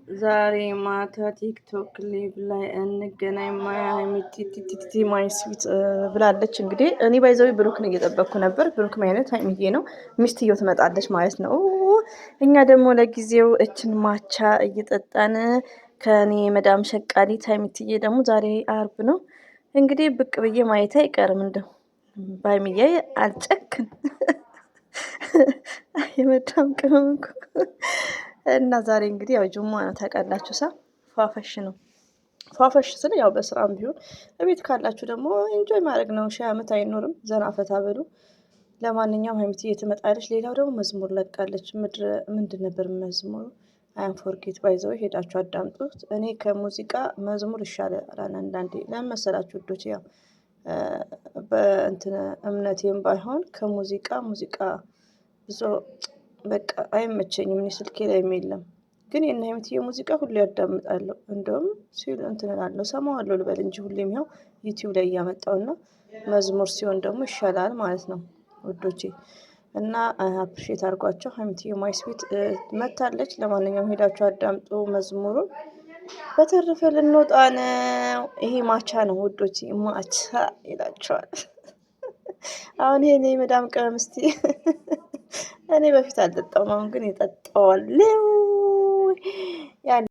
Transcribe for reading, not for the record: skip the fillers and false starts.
ዛሬ ማታ ቲክቶክ ሊቭ ላይ እንገናኝ ማያ ሀይሚቲቲቲ ማይ ስዊት ብላለች። እንግዲህ እኔ ባይዘዊ ብሩክን እየጠበቅኩ ነበር። ብሩክ ማለት ሀይሚዬ ነው፣ ሚስትየው ትመጣለች ማለት ነው። እኛ ደግሞ ለጊዜው እችን ማቻ እየጠጣን ከኔ መዳም ሸቃሊት ሀይሚትዬ ደግሞ ዛሬ አርብ ነው እንግዲህ ብቅ ብዬ ማየት አይቀርም። እንደው በሀይሚዬ አልጨክን የመዳም ቅመም እኮ እና ዛሬ እንግዲህ ያው ጁማ ነው ታውቃላችሁ። ፏፈሽ ነው። ፏፈሽ ስለ ያው በስራም ቢሆን እቤት ካላችሁ ደግሞ ኢንጆይ ማድረግ ነው። ሺህ ዓመት አይኖርም። ዘና ፈታ በሉ። ለማንኛውም ሀይሚትዬ ትመጣለች። ሌላው ደግሞ መዝሙር ለቃለች። ምንድን ነበር መዝሙሩ? አያም ፎርጌት ባይዘው ሄዳችሁ አዳምጡት። እኔ ከሙዚቃ መዝሙር ይሻላል አንዳንዴ። ለምን መሰላችሁ ውዶች? ያው በእንትን እምነቴም ባይሆን ከሙዚቃ ብዙ በቃ አይመቸኝም። እኔ ስልኬ ላይም የለም። ግን የእነ ሀይሚትዬ ሙዚቃ ሁሌ ያዳምጣለሁ። እንደውም ሲል እንትን እላለሁ ሰማዋለሁ ልበል እንጂ ሁሌም ያው ዩቲዩብ ላይ እያመጣውና መዝሙር ሲሆን ደግሞ ይሻላል ማለት ነው ውዶቼ። እና አፕሪሼት አድርጓቸው። ሀይሚትዬ ማይ ስዊት መታለች። ለማንኛውም ሄዳችሁ አዳምጡ መዝሙሩን። በተረፈ ልንወጣ ነው። ይሄ ማቻ ነው ውዶቼ፣ ማቻ ይላቸዋል። አሁን ይሄ መዳም ቅመም እስቲ እኔ በፊት አልጠጣውም፣ አሁን ግን ይጠጣዋል።